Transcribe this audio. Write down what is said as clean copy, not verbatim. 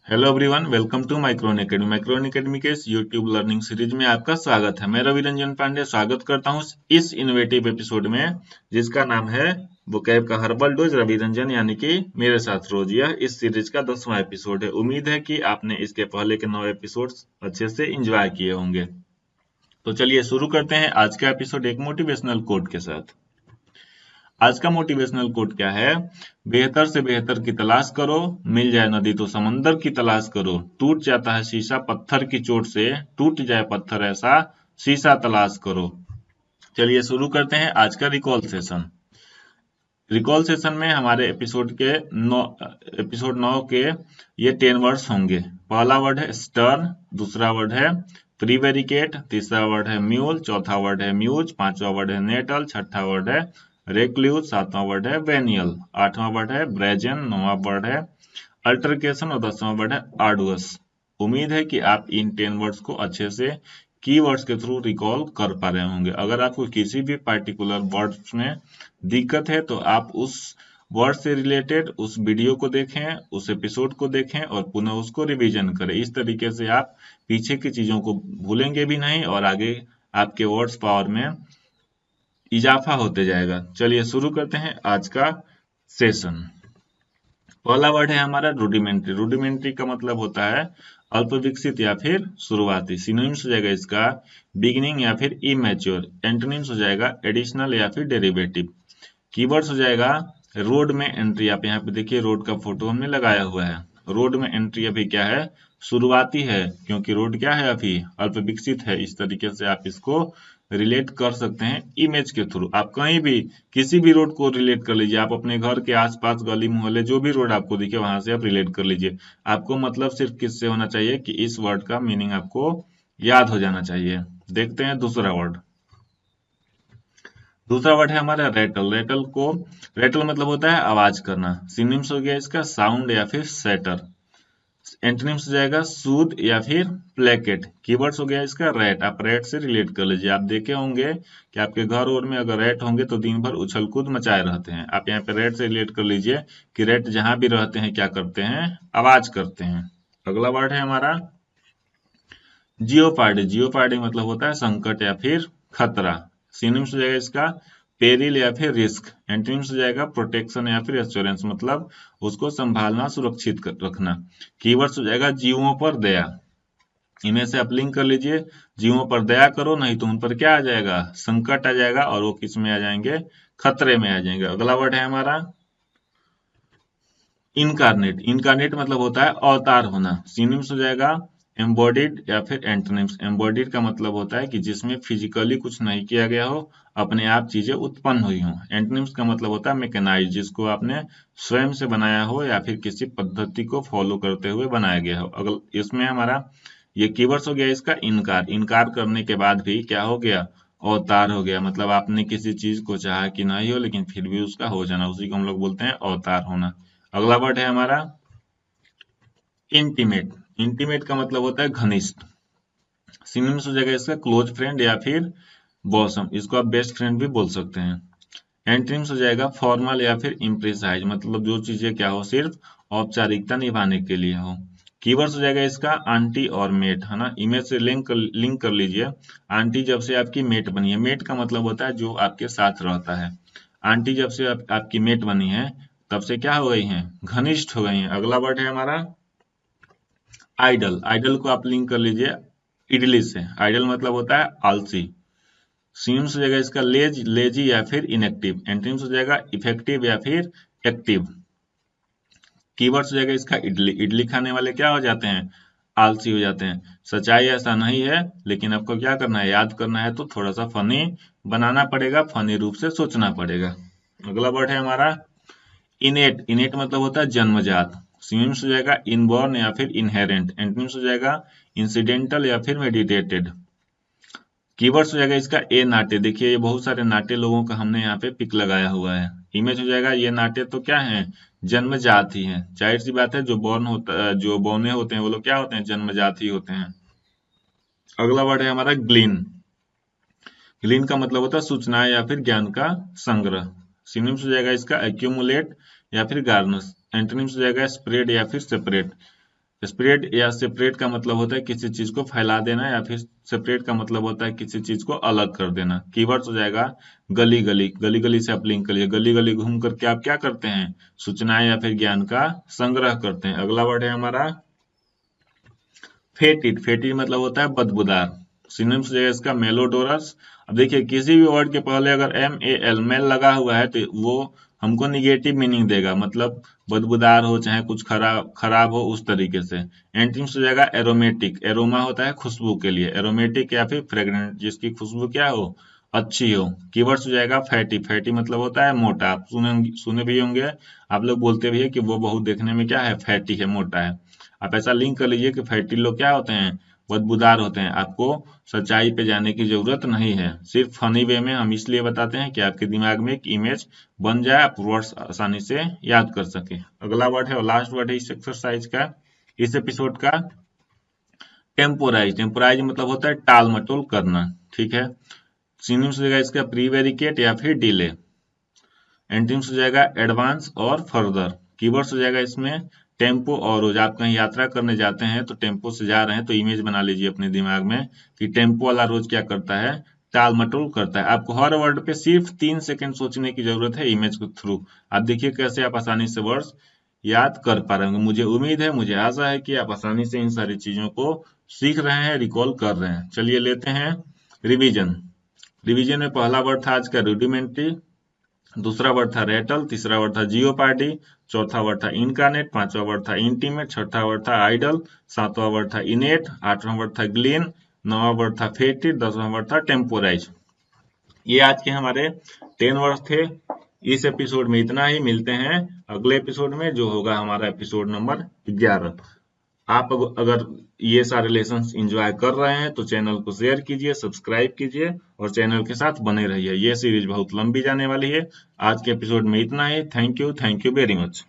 Hello everyone, welcome to micron academy. Micron academy के इस YouTube learning series में आपका स्वागत है। मैं रवि रंजन पांडे स्वागत करता हूं इस इनोवेटिव एपिसोड में, जिसका नाम है वोकैब का हर्बल डोज रवि रंजन, यानी कि मेरे साथ रोज। यह इस सीरीज का 10वां एपिसोड है। उम्मीद है कि आपने इसके पहले के 9 एपिसोड अच्छे से एंजॉय किए होंगे। तो चलिए शुरू करते हैं आज का एपिसोड एक मोटिवेशनल कोट के साथ। आज का मोटिवेशनल कोट क्या है? बेहतर से बेहतर की तलाश करो, मिल जाए नदी तो समंदर की तलाश करो, टूट जाता है शीशा पत्थर की चोट से, टूट जाए पत्थर ऐसा शीशा तलाश करो। चलिए शुरू करते हैं आज का रिकॉल सेशन। रिकॉल सेशन में हमारे एपिसोड 9 के ये 10 वर्ड्स होंगे। पहला वर्ड है स्टर्न, दूसरा वर्ड है प्रीवेरिकेट, तीसरा वर्ड है म्यूल, चौथा वर्ड है म्यूज, पांचवा वर्ड है नेटल, छठा वर्ड है रेक्ल्यूज, सातवां वर्ड है वेनियल, आठवां वर्ड है ब्रेजन, नौवां वर्ड है अल्टरकेशन और 10वां वर्ड है आर्डुअस। उम्मीद है कि आप इन 10 वर्ड्स को अच्छे से कीवर्ड्स के थ्रू रिकॉल कर पा रहे होंगे। अगर आपको किसी भी पार्टिकुलर वर्ड्स में दिक्कत है तो आप उस वर्ड से रिलेटेड उस वीडियो को देखें, उस एपिसोड को देखें और पुनः उसको रिवीजन करें। इस तरीके से आप पीछे की चीजों को भूलेंगे भी नहीं और आगे आपके वर्ड्स पावर में इजाफा होते जाएगा। चलिए शुरू करते हैं आज का सेशन। पहला वर्ड है हमारा रूडिमेंट्री। रूडिमेंट्री का मतलब होता है अल्प विकसित या फिर शुरुआती। सिनोनिम्स हो जाएगा इसका बिगिनिंग या फिर इमेच्योर। एंटोनिम्स हो जाएगा एडिशनल या फिर डेरिवेटिव। कीवर्ड्स हो जाएगा रोड में एंट्री। आप यहाँ पे देखिए रोड का फोटो हमने लगाया हुआ है। रोड में एंट्री अभी क्या है? शुरुआती है, क्योंकि रोड क्या है? अभी अल्प विकसित है। इस तरीके से आप इसको रिलेट कर सकते हैं इमेज के थ्रू। आप कहीं भी किसी भी रोड को रिलेट कर लीजिए। आप अपने घर के आसपास गली मोहल्ले जो भी रोड आपको दिखे वहां से आप रिलेट कर लीजिए। आपको मतलब सिर्फ किससे होना चाहिए कि इस वर्ड का मीनिंग आपको याद हो जाना चाहिए। देखते हैं दूसरा वर्ड। दूसरा वर्ड है हमारा रेटल। रेटल मतलब होता है आवाज करना। सिनोनिम्स हो गया इसका साउंड या फिर सेटर। एंटोनिम्स हो जाएगा सूद या फिर प्लेकेट। कीवर्ड्स हो गया इसका रैट। आप रैट से रिलेट कर लीजिए। आप देखे होंगे कि आपके घर और में अगर रैट होंगे तो दिन भर उछल कूद मचाए रहते हैं। आप यहाँ पे रैट से रिलेट कर लीजिए कि रैट जहां भी रहते हैं क्या करते हैं? आवाज करते हैं। अगला वर्ड है हमारा जियोपार्डी। जियोपार्डी मतलब होता है संकट या फिर खतरा। सिनोनिम्स हो जाएगा इसका पेरिल या फिर रिस्क। एंटोनिम्स हो जाएगा प्रोटेक्शन या फिर एश्योरेंस, मतलब उसको संभालना, सुरक्षित रखना। कीवर्ड्स हो जाएगा जीवों पर दया। इनमें से आप लिंक कर लीजिए। जीवों पर दया करो, नहीं तो उन पर क्या आ जाएगा? संकट आ जाएगा और वो किस में आ जाएंगे? खतरे में आ जाएंगे। अगला वर्ड है हमारा इनकारनेट। इनकारनेट मतलब होता है अवतार होना। सिनोनिम्स हो जाएगा एम्बॉडीड या फिर एंटोनिम्स। एम्बॉडीड का मतलब होता है कि जिसमें फिजिकली कुछ नहीं किया गया हो, अपने आप चीजें उत्पन्न हुई हों। एंटोनिम्स का मतलब होता है मैकेनाइज, जिसको आपने स्वयं से बनाया हो या फिर किसी पद्धति को फॉलो करते हुए बनाया गया हो। अगर इसमें हमारा ये कीवर्ड्स हो गया इसका इनकार। इनकार करने के बाद भी क्या हो गया? अवतार हो गया। मतलब आपने किसी चीज को चाहा कि नहीं हो लेकिन फिर भी उसका हो जाना, उसी को हम लोग बोलते हैं अवतार होना। अगला वर्ड है हमारा इंटीमेट। इंटीमेट का मतलब होता है घनिष्ठ। सिनोनिम्स हो जाएगा इसका क्लोज फ्रेंड या फिर बॉसम। इसको आप बेस्ट फ्रेंड भी बोल सकते हैं। एंटोनिम्स हो जाएगा फॉर्मल या फिर इम्प्रेसाइज, मतलब जो चीजें क्या हो? सिर्फ औपचारिकता निभाने के लिए हो। कीवर्ड्स हो जाएगा इसका आंटी और मेट, है ना। इमेज से लिंक कर लीजिए। आंटी जब से आपकी मेट बनी है। मेट का मतलब होता है जो आपके साथ रहता है। आंटी जब से आपकी मेट बनी है तब से क्या हो गई हैं? घनिष्ठ हो गई हैं। अगला वर्ड है हमारा आइडल। आइडल को आप लिंक कर लीजिए इडली से। आइडल मतलब होता है आलसी। सिनोनिम्स हो जाएगा इसका लेजी या फिर इनएक्टिव। एंटोनिम्स हो जाएगा इफेक्टिव या फिर एक्टिव। कीवर्ड्स हो जाएगा इसका इडली। इडली खाने वाले क्या हो जाते हैं? आलसी हो जाते हैं। सच्चाई ऐसा नहीं है, लेकिन आपको क्या करना है? याद करना है तो थोड़ा सा फनी बनाना पड़ेगा, फनी रूप से सोचना पड़ेगा। अगला वर्ड है हमारा इनेट। इनेट मतलब होता है जन्मजात। सिनोनिम्स हो जाएगा इनबॉर्न या फिर इनहेरेंट। एंटोनिम्स हो जाएगा इंसिडेंटल या फिर मेडिटेटेड। कीवर्ड्स हो जाएगा इसका ए नाट्य। देखिए ये बहुत सारे नाट्य लोगों का हमने यहाँ पे पिक लगाया हुआ है। इमेज हो जाएगा ये नाट्य तो क्या है? जन्मजात ही है। जाहिर सी बात है जो बौने होते हैं वो लोग क्या होते हैं? जन्मजात ही होते हैं। अगला वर्ड है हमारा ग्लीन। ग्लीन का मतलब होता है सूचना या फिर ज्ञान का संग्रह। सिनोनिम्स हो जाएगा इसका एक्यूमुलेट या फिर गार्नस। एंटोनिम्स हो जाएगा स्प्रेड या फिर सेपरेट। स्प्रेड या सेपरेट का मतलब होता है किसी चीज को फैला देना, या फिर सेपरेट का मतलब होता है किसी चीज को अलग कर देना। कीवर्ड्स हो जाएगा गली गली, गली गली से आप लिंक करिए, गली गली घूम करके आप क्या करते हैं, सूचनाएं या फिर ज्ञान का संग्रह करते हैं। अगला वर्ड है हमारा फेटिड। फेटिड मतलब होता है बदबूदार। सिनोनिम्स जो है इसका मेलोडोरस। अब देखिए किसी भी वर्ड के पहले अगर MAL मेल लगा हुआ है तो वो हमको निगेटिव मीनिंग देगा, मतलब बदबूदार हो चाहे कुछ खराब हो उस तरीके से। एंटोनिम्स हो जाएगा एरोमेटिक। एरोमा होता है खुशबू के लिए, एरोमेटिक या फिर फ्रेग्रेंट जिसकी खुशबू क्या हो, अच्छी हो। कीवर्ड्स हो जाएगा फैटी। फैटी मतलब होता है मोटा। आप सुने भी होंगे, आप लोग बोलते भी है कि वो बहुत देखने में क्या है, फैटी है, मोटा है। आप ऐसा लिंक कर लीजिए कि फैटी लोग क्या होते हैं, बदबूदार होते हैं। आपको सच्चाई पे जाने की जरूरत नहीं है, सिर्फ फनी वे में हम इसलिए बताते हैं कि आपके दिमाग में एक इमेज बन जाए, आप वर्ड्स आसानी से याद कर सके। अगला वर्ड है और लास्ट वर्ड है इस एक्सरसाइज का, इस एपिसोड का, टेम्पोराइज। टेम्पोराइज मतलब होता है टाल मटोल करना, ठीक है। सिनोनिम्स हो जाएगा इसका प्रीवेरिकेट या फिर डिले। एंटोनिम्स हो जाएगा एडवांस और फर्दर। कीवर्ड्स हो जाएगा इसमें टेम्पो और रोज। आप कहीं यात्रा करने जाते हैं तो टेम्पो से जा रहे हैं तो इमेज बना लीजिए अपने दिमाग में कि टेम्पो वाला रोज क्या करता है, टाल मटोल करता है। आपको हर वर्ड पे सिर्फ 3 सेकंड सोचने की जरूरत है इमेज के थ्रू। आप देखिए कैसे आप आसानी से वर्ड्स याद कर पा रहे होंगे। मुझे उम्मीद है, मुझे आशा है कि आप आसानी से इन सारी चीजों को सीख रहे हैं, रिकॉल कर रहे हैं। चलिए लेते हैं रिवीजन। रिवीजन में पहला वर्ड था आज का रूडिमेंट्री, दूसरा वर्ड था रेटल, तीसरा वर्ड था जियोपार्डी, चौथा वर्ड था इनकानेट, पांचवा वर्ड था इंटीमेट, छठा वर्ड था आइडल, सातवां वर्ड था इनेट, आठवां वर्ड था ग्लीन, नौवां वर्ड था फेटिड, 10वां वर्ड था टेम्पोराइज। ये आज के हमारे 10 वर्ड थे। इस एपिसोड में इतना ही, मिलते हैं अगले एपिसोड में जो होगा हमारा एपिसोड नंबर 11। आप अगर ये सारे लेसन्स एंजॉय कर रहे हैं तो चैनल को शेयर कीजिए, सब्सक्राइब कीजिए और चैनल के साथ बने रहिए। ये सीरीज बहुत लंबी जाने वाली है। आज के एपिसोड में इतना ही। Thank you very much.